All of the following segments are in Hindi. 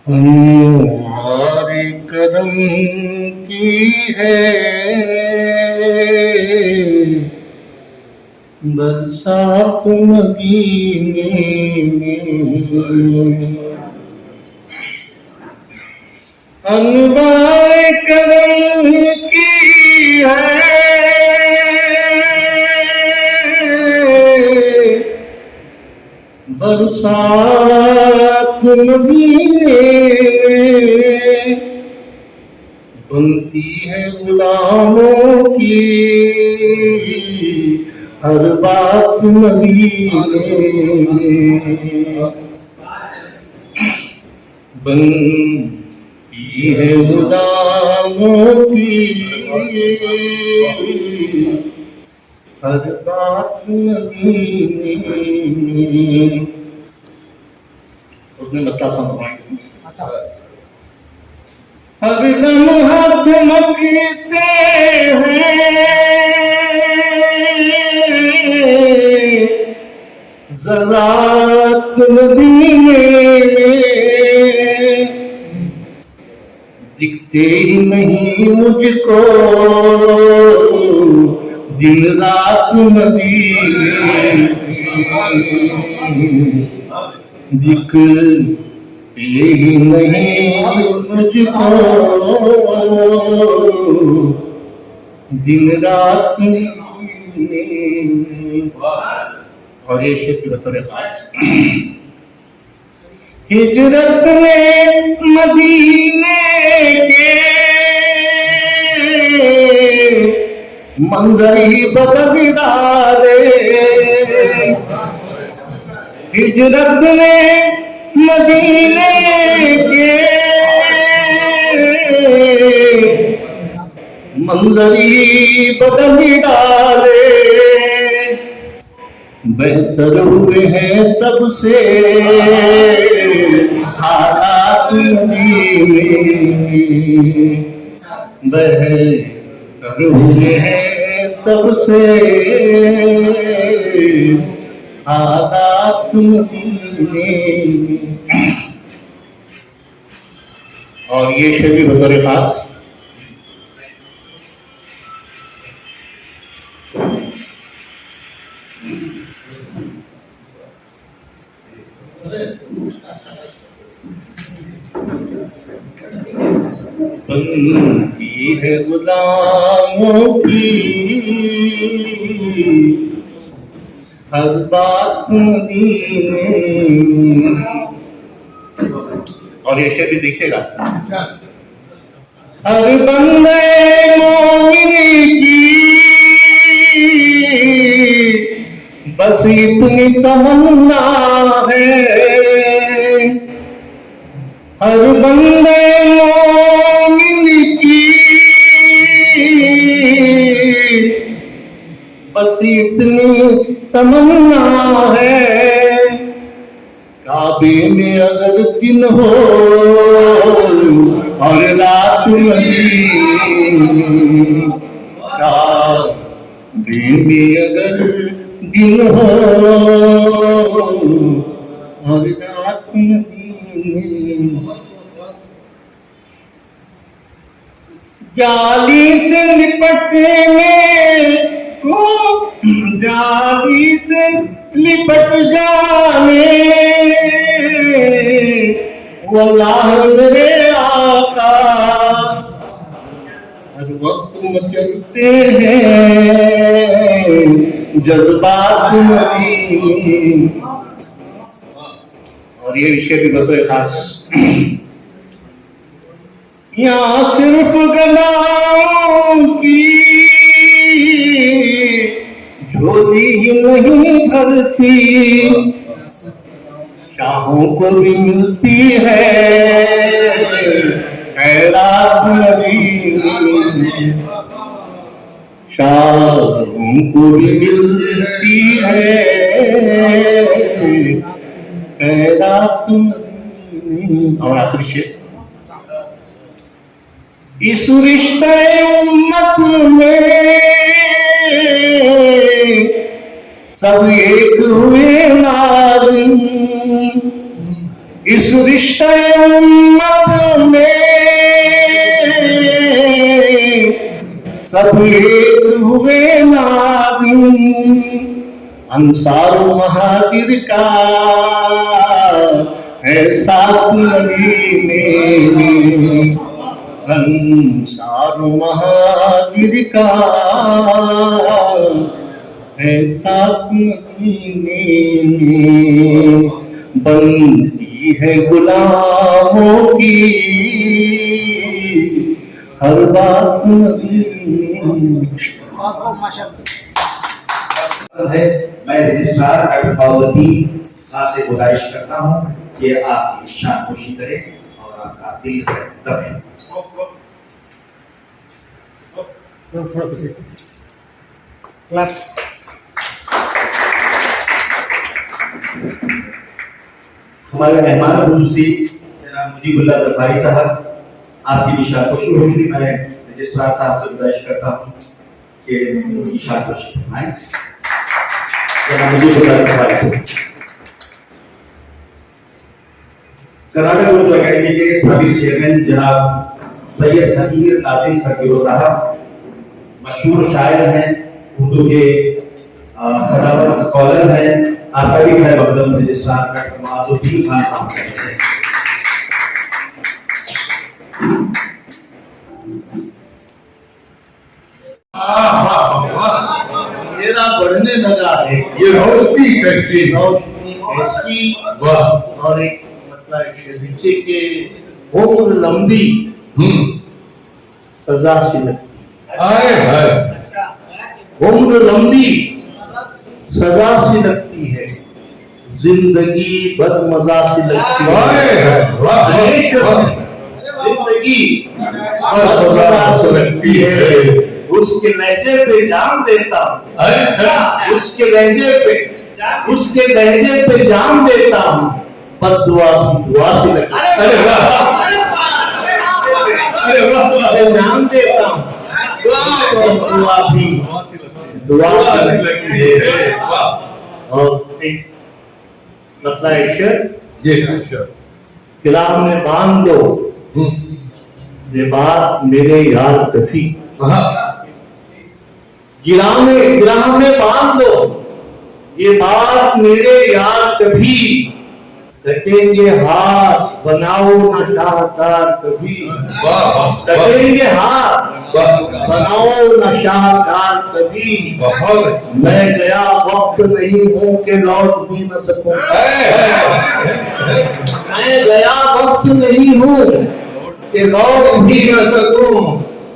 हमारे करम की है बरसात मदीने में। हमारे करम की है बरसात मदीने में। बनती है गुलामों की हर बात मदीने में। बनती है गुलामों की हर बात मदीने में। उसने बता समझाई हर लम्हा चमकते हैं ज़रात मदीने में। दिखते ही नहीं मुझको दिन रात मदीने दिखते ही नहीं मुझको दिन रात मदीने। और ये शेर बतौर खास हिजरत में मदीने के मंजर ही बदल डाले। हिजरत में मदीने के मंजर ही बदल डाले। बेहतर हुए हैं तब से हालात मदीने में। बेहतर हुए हैं तब से हालात मदीने में। और ये शेर भी बतौर खास बनती है गुलामों की हर बात मदीने में। और ये शेर भी दिखेगा हर बंदे मोमिन की बस इतनी तमन्ना है। हर बंदे मोमिन की बस इतनी तमन्ना है। काबे में अगर दिन हो और रात मदीने। काबे में अगर दिन हो और रात मदीने। जाली से निपटने को जाली से लिपट जाने वल्लाह मेरे आका हर वक्त मचलते हैं जज्बात मदीने। और ये विषय भी बतौर खास यहाँ सिर्फ गलाओं की झोली ही नहीं भरती शाहों को भी मिलती है खैरात मदीने। शाहों को भी मिलती है खैरात मदीने। और आखिरी शेर इस रिश्ते उम्मत में सब एक हुए नाज़िम। इस रिश्ते उम्मत में सब एक हुए नाज़िम, अंसार महाजिर का है साथ मदीने में, अंसार महाजिर का है साथ मदीने में, बनती है गुलामों की हर बात है। मैं रजिस्ट्रार डॉक्टर फौजुद्दीन से गुजारिश करता हूँ कि आप शानपोशी करें और आपका दिल दबे। हमारे मेहमान खुसूसी जनाब मुजीबुल्लाह जफारी साहब, आपकी भी शानपोशी होगी। मैं रजिस्ट्रार साहब से गुजारिश करता हूँ कि उनकी शानपोशी फरमाएं। कर्नाटक उर्दू अकेडमी के साबिक चेयरमैन जनाब सैयद हकीर नाजिम सरगिरो साहब मशहूर शायर हैं, उर्दू के खदावर स्कॉलर हैं। आपका भी खैर मकदम रजिस्ट्रार डॉक्टर माजुद्दीन खान साहब हैं। मेरा बढ़ने लगा है ये रोशनी कैसी रोशनी ऐसी, और एक मतलब नीचे के उम्र लंबी सजा सी लगती है, उम्र लंबी सजा सी लगती है, जिंदगी बदमजा सी लगती है, जिंदगी बदमजा सी लगती है। उसके लहजे पे जान देता हूँ, उसके लहजे पे जान देता हूँ, बद्दुआ की दुआ से लगती है, जान देता हूँ, दुआ भी दुआ से लगती है। और एक मतलब शेर किला में बांध दो ये बात मेरे यार कभी, गिरा में बांध दो ये बात मेरे यार कभी, कटेंगे हाथ बनाओ न शाहकार कभी, कटेंगे हाथ बनाओ न शाहकार कभी, मैं गया वक्त नहीं हूँ कि लौट भी न सकूं, मैं गया वक्त नहीं हूँ कि लौट भी न सकूं,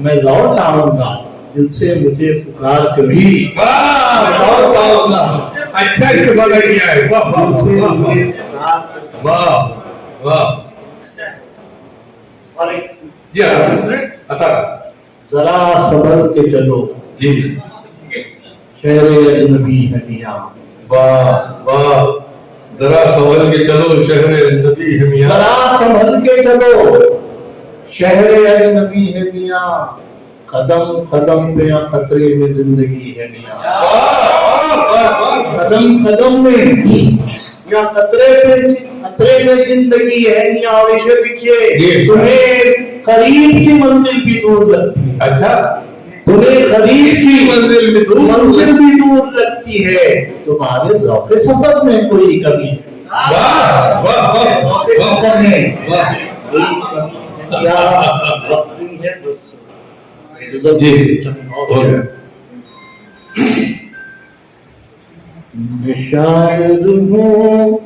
मैं लौट आऊंगा दिल से मुझे पुकार कभी, लौट आऊंगा। अच्छा इस्तेमाल किया है। वाह वाह दिल से मुझे पुकार कभी। वाह वाह। और एक जी अता जरा संभल के चलो जी, शहरे अजनबी है मियां, वाह वाह। जरा संभल के चलो शहरे अजनबी है मियां, जरा संभल के चलो शहरे अजनबी है मियां, कदम कदम पे या खतरे में जिंदगी है मियां, कदम कदम में या खतरे में जिंदगी है मियां। और इसे लिखिए, तुम्हें करीब की मंजिल भी दूर लगती है, अच्छा तुम्हें करीब की मंजिल भी दूर लगती है, तुम्हारे ज़ौक़े सफर में कोई कमी है, वाह वाह वाह ज़ौक़े सफर में वाह कोई कमी है या वक्त है बस जी। मैं शायर हूँ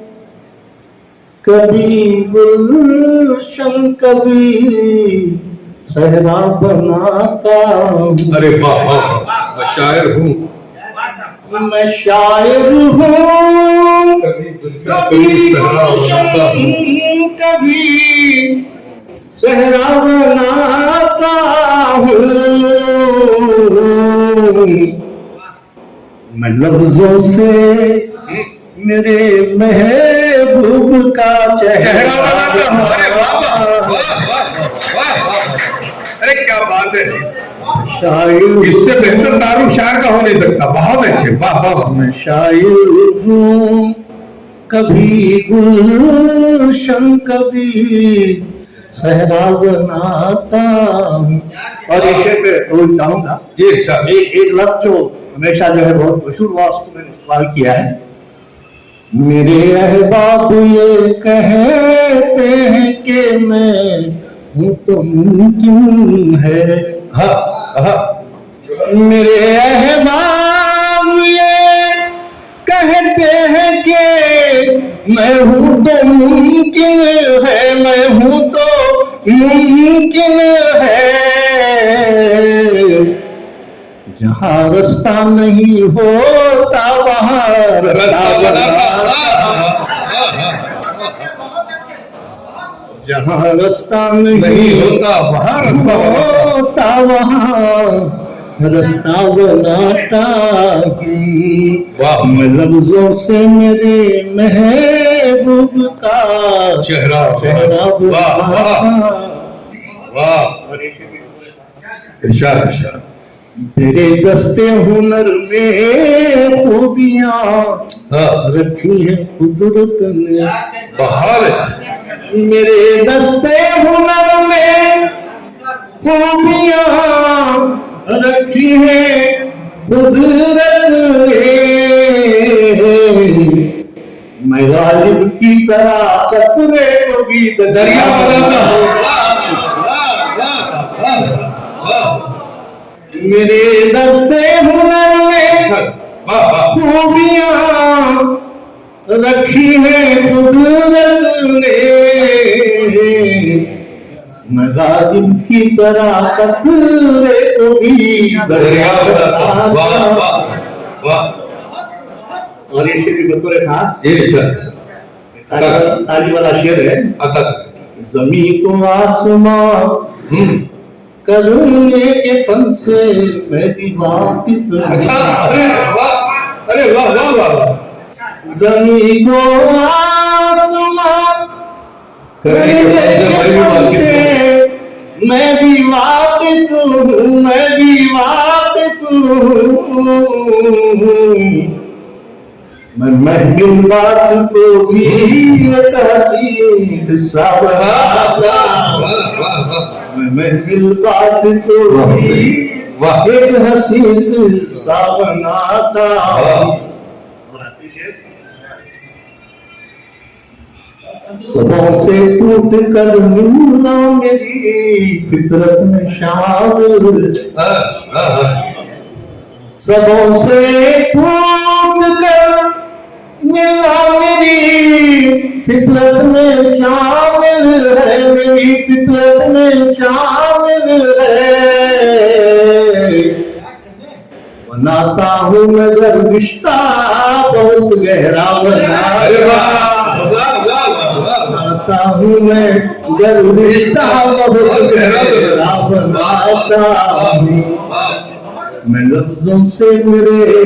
कभी गुलशन कभी सहरा बनाता हूँ, अरे वाह वाह। मैं शायर हूँ, मैं शायर हूँ कभी गुलशन कभी सहरा बनाता हूँ, मैं लफ्जों से मेरे महबूब का चेहरा बनाता हूँ। अरे वाह वाह वाह। अरे क्या बात है, शायर इससे बेहतर तारुफ शायर का हो नहीं सकता। बहुत अच्छे, वाह वाह। मैं शायर हूँ कभी गुलशन कभी सहरा बनाता हूँ। और एक शेर पे तो चाहूंगा, जी इरशाद। एक लफ्ज जो हमेशा जो है बहुत मशहूर हुआ, उसको मैंने इस्तेमाल किया है। मेरे अहबाब ये कहते हैं कि मैं हूँ तो मुमकिन है। हाँ हाँ मेरे अहबाब ये कहते हैं कि मैं हूँ तो मुमकिन है, मैं हूँ तो मुमकिन है। जहाँ रास्ता नहीं होता वहाँ रास्ता बनाता, जहाँ रास्ता नहीं होता वहाँ रास्ता बनाता। होता वहाँ रास्ता बनाता हूँ। वाह। मैं लफ्जों से मेरे महबूब का चेहरा चेहरा वाह वाह बनाता। वाह। इरशाद इरशाद। तेरे दस्ते हुनर में खूबियां हाँ रखी है कुदरत ने। बहार है। मेरे दस्ते हुनर में खूबियां रखी है कुदरत ने। मैं गालिब की तरह कतरे को भी दरिया बनाता हूँ। मेरे दस्ते हुनर में वाह वाह। खूबियां रखी है कुदरत ने। मैं गालिब की तरह कतरे को भी दरिया बनाता हूँ। वाह बनाता। वाह वाह। और ये शेर भी बतौर खास जी इरशाद। ताली वाला शेर है। अता जमीन को आसमां करने के फन से मैं भी वाकिफ हूँ। अच्छा। अरे वाह अरे वाह वाह वाह। जमीन को आसमां करने के फन से मैं भी वाकिफ हूँ। मैं भी वाकिफ हूँ, मैं भी वाकिफ हूँ। मैं महफिल बात को भी एक हसीन हिस्सा बनाता। मैं महफिल बात को भी वाह। एक हसीन हिस्सा बनाता। सबों से टूट कर मिलना मेरी फितरत में शामिल। सबों से टूट कर मिलना मेरी फितरत में शामिल है, मेरी फितरत में शामिल है। बनाता हूँ मगर रिश्ता बहुत गहरा बनाता हूँ मैं, मगर रिश्ता बहुत गहरा बनाता हूँ। मैं लफ्जों से मेरे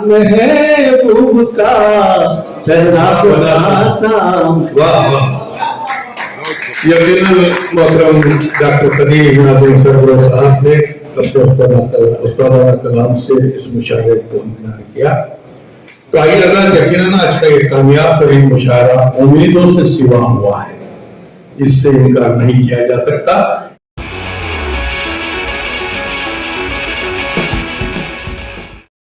महबूब का चेहरा बनाता हूँ। वाह वाह। यकीनन मोहतरम डॉक्टर सलीम नाज़िम सरवरत साहब ने अपने उस्तादाना कलाम से इस मुशायरे को इम्तिहान किया। तो आइए लगा यकीनन आज का ये कामयाब तरीन मुशायरा उम्मीदों से सिवा हुआ है, इससे इनकार नहीं किया जा सकता।